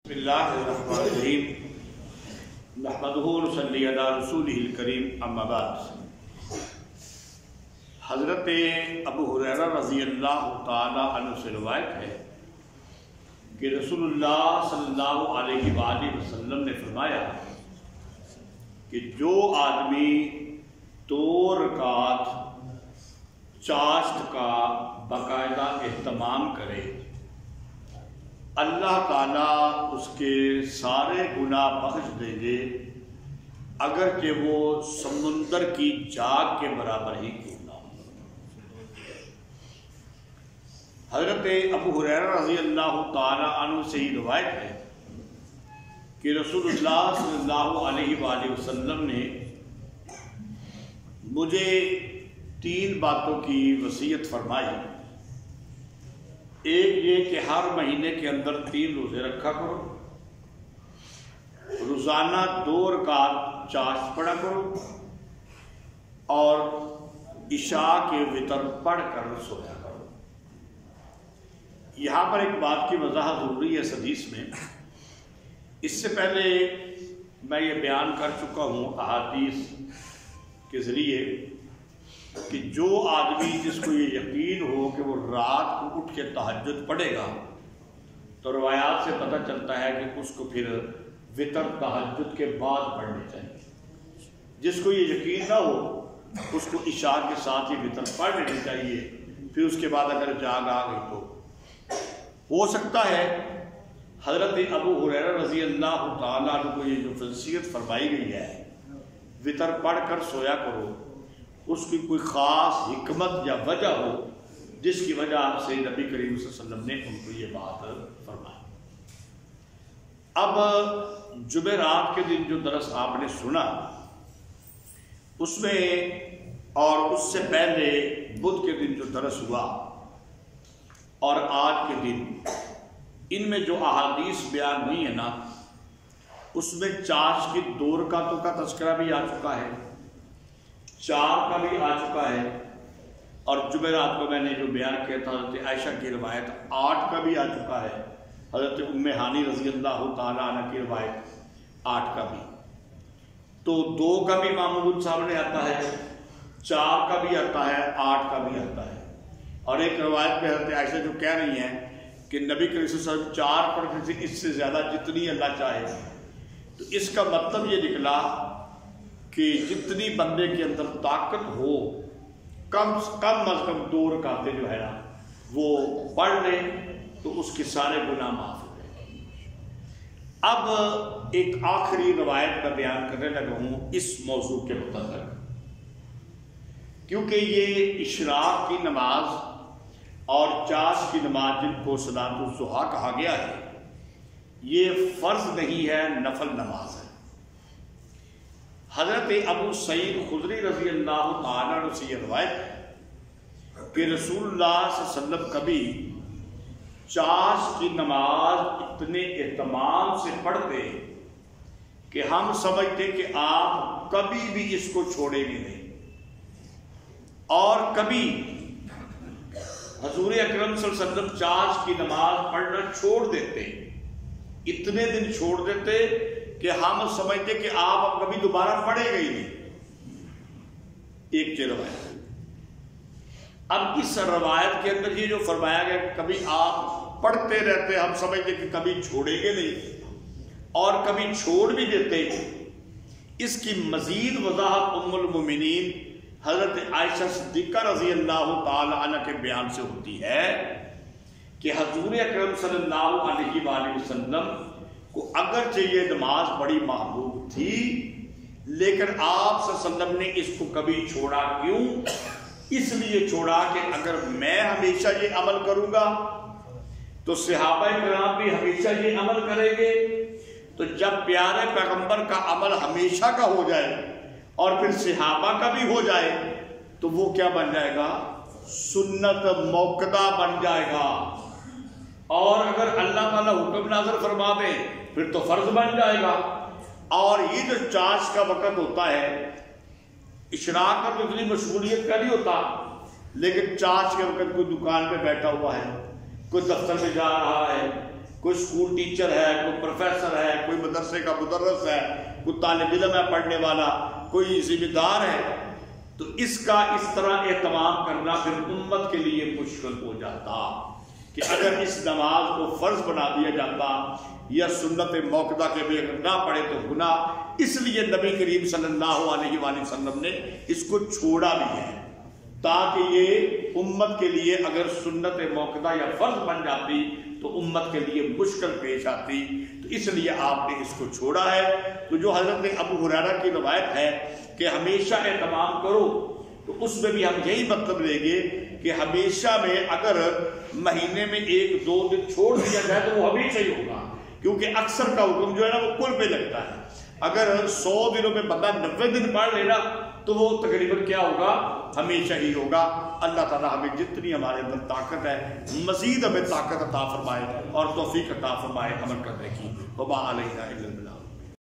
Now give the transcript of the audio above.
بسم اللہ الرحمن الرحیم نحمدہ ونصلی علی رسولہ الکریم اما بعد۔ حضرت ابو ہریرہ رضی اللہ تعالی عنہ سے روایت ہے کہ رسول اللہ صلی اللہ علیہ وآلہ وسلم نے فرمایا کہ جو آدمی 2 رکعت چاشت کا باقاعدہ اہتمام کرے، اللہ تعالیٰ اس کے سارے گناہ بخش دیں گے، اگرچہ وہ سمندر کی جاگ کے برابر ہی کیوں نہ ہو۔ حضرت ابو ہریرہ رضی اللہ تعالی عنہ سے ہی روایت ہے کہ رسول اللہ صلی اللہ علیہ وآلہ وسلم نے مجھے 3 باتوں کی وصیت فرمائی۔ ایک یہ کہ ہر مہینے کے اندر 3 روزے رکھا کرو، روزانہ 2 رکعت چاشت پڑھا کرو، اور عشاء کے وتر پڑھ کر سویا کرو۔ یہاں پر ایک بات کی وضاحت ضروری ہے اس حدیث میں۔ اس سے پہلے میں یہ بیان کر چکا ہوں احادیث کے ذریعے کہ جو آدمی جس کو یہ یقین ہو کہ وہ رات کو اٹھ کے تہجد پڑھے گا، تو روایات سے پتہ چلتا ہے کہ اس کو پھر وتر تہجد کے بعد پڑھنے چاہیے۔ جس کو یہ یقین نہ ہو اس کو عشاء کے ساتھ ہی وتر پڑھ لینی چاہیے، پھر اس کے بعد اگر جاگ آ گئی تو ہو سکتا ہے حضرت ابو ہریرہ رضی اللہ تعالیٰ عنہ کو یہ جو وصیت فرمائی گئی ہے وتر پڑھ کر سویا کرو، اس کی کوئی خاص حکمت یا وجہ ہو جس کی وجہ سے نبی کریم صلی اللہ علیہ وسلم نے ان کو یہ بات فرمائی۔ اب جمعرات کے دن جو درس آپ نے سنا، اس میں اور اس سے پہلے بدھ کے دن جو درس ہوا اور آج کے دن، ان میں جو احادیث بیان ہوئی ہیں نا، اس میں چاشت کی 2 رکعتوں کا تذکرہ بھی آ چکا ہے، 4 کا بھی آ چکا ہے، اور جمعرات کو میں نے جو بیان کیا تھا حضرت عائشہ کی روایت 8 کا بھی آ چکا ہے، حضرت ام ہانی رضی اللہ تعالیٰ عنہ کی روایت 8 کا بھی، تو 2 کا بھی معمول سامنے آتا ہے، 4 کا بھی آتا ہے، 8 کا بھی آتا ہے۔ اور ایک روایت میں حضرت عائشہ جو کہہ رہی ہیں کہ نبی کریم صلی اللہ علیہ وسلم 4 پڑھتے تھے، اس سے زیادہ جتنی اللہ چاہے، تو اس کا مطلب یہ نکلا کہ جتنی بندے کے اندر طاقت ہو کم از کم 2 رکعتیں جو ہے نا وہ پڑھ لیں تو اس کے سارے گناہ معاف ہو جائیں۔ اب ایک آخری روایت کا بیان کرنے لگا ہوں اس موضوع کے متعلق، کیونکہ یہ اشراق کی نماز اور چاشت کی نماز جن کو صلاۃ الضحیٰ کہا گیا ہے، یہ فرض نہیں ہے، نفل نماز ہے۔ حضرت ابو سعید خدری رضی اللہ تعالیٰ عنہ سے یہ روایت ہے کہ رسول اللہ صلی اللہ علیہ وسلم کبھی چاشت کی نماز اتنے اہتمام سے پڑھتے کہ ہم سمجھتے کہ آپ کبھی بھی اس کو چھوڑیں گے نہیں، اور کبھی حضور اکرم صلی اللہ علیہ وسلم چاشت کی نماز پڑھنا چھوڑ دیتے، اتنے دن چھوڑ دیتے کہ ہم سمجھتے کہ آپ اب کبھی دوبارہ پڑھیں گے ہی نہیں۔ ایک روایت۔ اب اس روایت کے اندر یہ جو فرمایا گیا کہ کبھی آپ پڑھتے رہتے، ہم سمجھتے کہ کبھی چھوڑیں گے نہیں، اور کبھی چھوڑ بھی دیتے، اس کی مزید وضاحت ام المومنین حضرت عائشہ صدیقہ رضی اللہ تعالی عنہ کے بیان سے ہوتی ہے کہ حضور اکرم صلی اللہ علیہ وآلہ وسلم کو اگرچہ یہ نماز بڑی محبوب تھی، لیکن آپ صلی اللہ علیہ وسلم نے اس کو کبھی چھوڑا کیوں؟ اس لیے چھوڑا کہ اگر میں ہمیشہ یہ عمل کروں گا تو صحابہ کرام بھی ہمیشہ یہ عمل کریں گے، تو جب پیارے پیغمبر کا عمل ہمیشہ کا ہو جائے اور پھر صحابہ کا بھی ہو جائے تو وہ کیا بن جائے گا؟ سنت موقدہ بن جائے گا، اور اگر اللہ تعالیٰ حکم نازل فرما دے پھر تو فرض بن جائے گا۔ اور یہ جو چاشت کا وقت ہوتا ہے، اشراق کا تو اتنی مشغولیت کا نہیں ہوتا، لیکن چاشت کے وقت کوئی دکان پہ بیٹھا ہوا ہے، کوئی دفتر میں جا رہا ہے، کوئی اسکول ٹیچر ہے، کوئی پروفیسر ہے، کوئی مدرسے کا مدرس ہے، کوئی طالب علم ہے پڑھنے والا، کوئی ذمہ دار ہے، تو اس کا اس طرح اہتمام کرنا پھر امت کے لیے مشکل ہو جاتا کہ اگر اس نماز کو فرض بنا دیا جاتا یا سنت موقدہ کے بے نہ پڑھے تو گناہ، اس لیے نبی کریم صلی اللہ علیہ وآلہ وسلم نے اس کو چھوڑا بھی ہے تاکہ یہ امت کے لیے اگر سنت موقدہ یا فرض بن جاتی تو امت کے لیے مشکل پیش آتی، تو اس لیے آپ نے اس کو چھوڑا ہے۔ تو جو حضرت ابو ہریرہ کی روایت ہے کہ ہمیشہ اہتمام کرو، تو اس میں بھی ہم یہی مطلب لیں گے کہ ہمیشہ میں اگر مہینے میں 1-2 دن چھوڑ دیا جائے تو وہ ہمیشہ ہی ہوگا، کیونکہ اکثر کا حکم جو ہے نا وہ کل پہ لگتا ہے۔ اگر 100 دنوں میں بندہ 90 دن پڑھ لینا تو وہ تقریباً کیا ہوگا، ہمیشہ ہی ہوگا۔ اللہ تعالیٰ ہمیں جتنی ہمارے اندر طاقت ہے مزید ہمیں طاقت عطا فرمائے اور توفیق عطا فرمائے عمل کرنے کی۔ وما علینا الا البلاغ۔